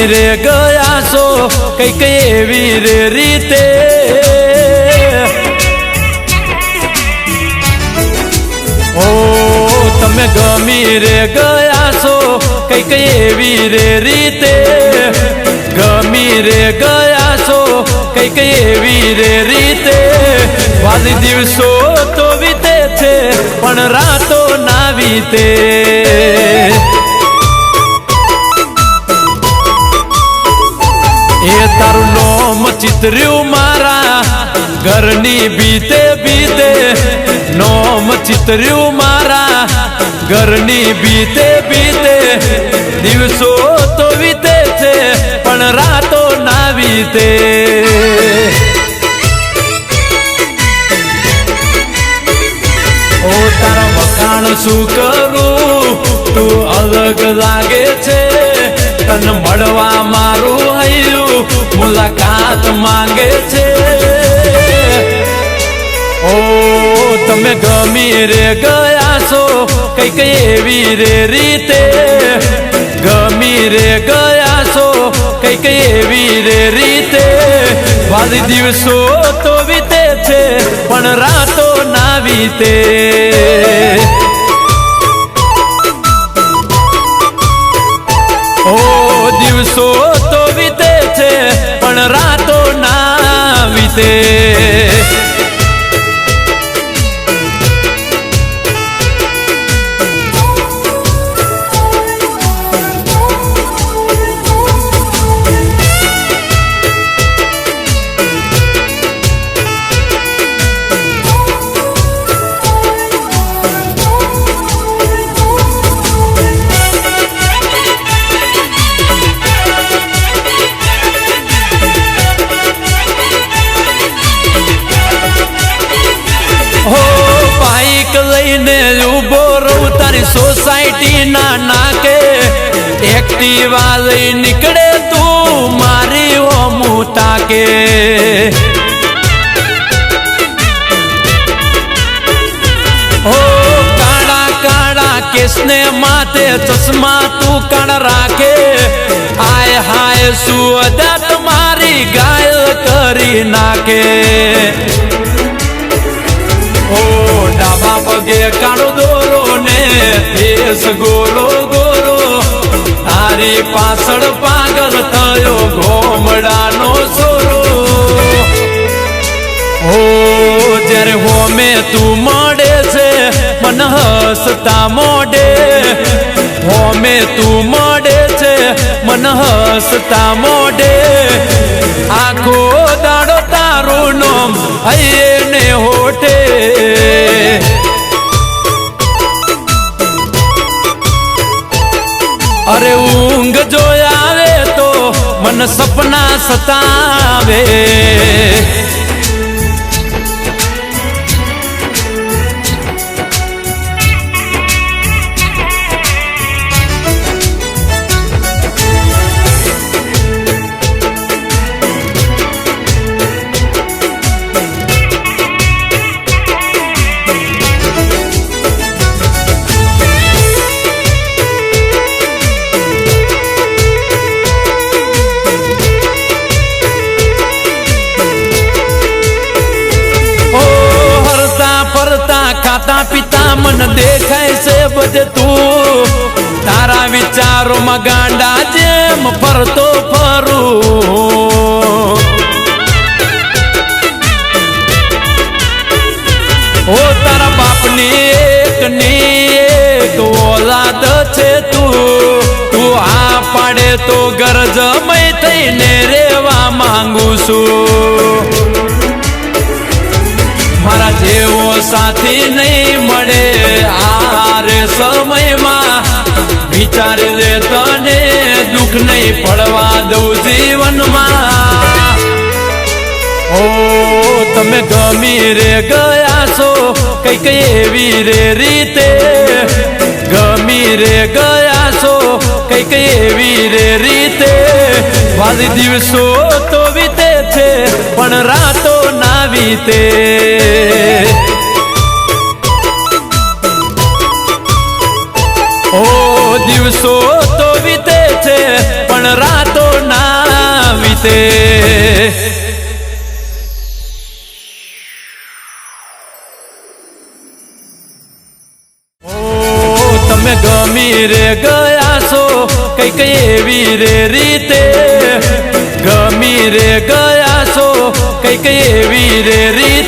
ગમી રે ગયા છો કઈક એવી રે રીતે ઓ તમે ગમી રે ગયા છો કઈક એવી રે રીતે ગમી રે ગયા છો કઈક એવી રે રીતે વાલી દિવસો તો વીતે છે પણ રાતો ના વીતે એ તારું નોમ ચિતર્યું મારા ઘરની બીતે બીતે નોમ ચિતર્યું મારા ઘરની બીતે બીતે દિવસો તો વીતે છે પણ રાતો ના વીતે ઓ તારા વખાણ શું કરું તું અલગ લાગે છે તન મળવા મારું હૈયું મુલાકાત માંગે છે ઓ તમે ગમી રે ગયા છો કઈક એવી રે રીતે ગમી રે ગયા છો કઈક એવી રે રીતે વાલી દિવસો તો વીતે છે પણ રાતો ના વીતે ઓ દિવસો તો વીતે છે પણ રાતો ના વીતે લઈને ઉભો રહું તારી સોસાયટી ના નાકે એક્ટિવા લઈ નીકળે તું મારી ઓમું તાકે હો કાળા કાળા કેસને માથે ચશ્મા તું કાળ રાખે હાય હાય શું અદા તમારી ઘાયલ કરી નાખે ઓ ડાબા પગે કાળો દોરો ને દેશ ગોરો ગોરો તારી પાછળ પાગલ થયો ઘોમડાનો સોરો ઓ જ્યારે હોમે તું મળે છે મન હસતા મોઢે હોમે તું મળે છે મન હસતા મોઢે આખો દાડો તારું નોમ હૈયે ને હોઠે અરે ઊંઘ જો આવે તો મન સપના સતાવે ખાતા પીતા મન દેખાય છે બધે તું તારા વિચારોમાં ગાંડા જેમ ફરતો ફરું ઓ તારા બાપની એક ઓલાદ છે તું આ પાડે તો ગરજમય થઈને રેવા માંગુ છું મારા જેવો સાથી નહીં મળે આ રે સમયમાં વિચાર લે તને દુઃખ નહીં પડવા દઉં જીવનમાં ઓ તમે ગમી રે ગયા છો કઈક એવી રે રીતે ગમી રે ગયા છો કઈક એવી રે રીતે વાલી દિવસો તો વીતે છે પણ રાતો ના વીતે ઓ દિવસો તો વીતે છે પણ રાતો ગમી રે ગયા છો કઈક એવી રે રીતે ગમી રે ગયા છો કઈક એવી રે રીતે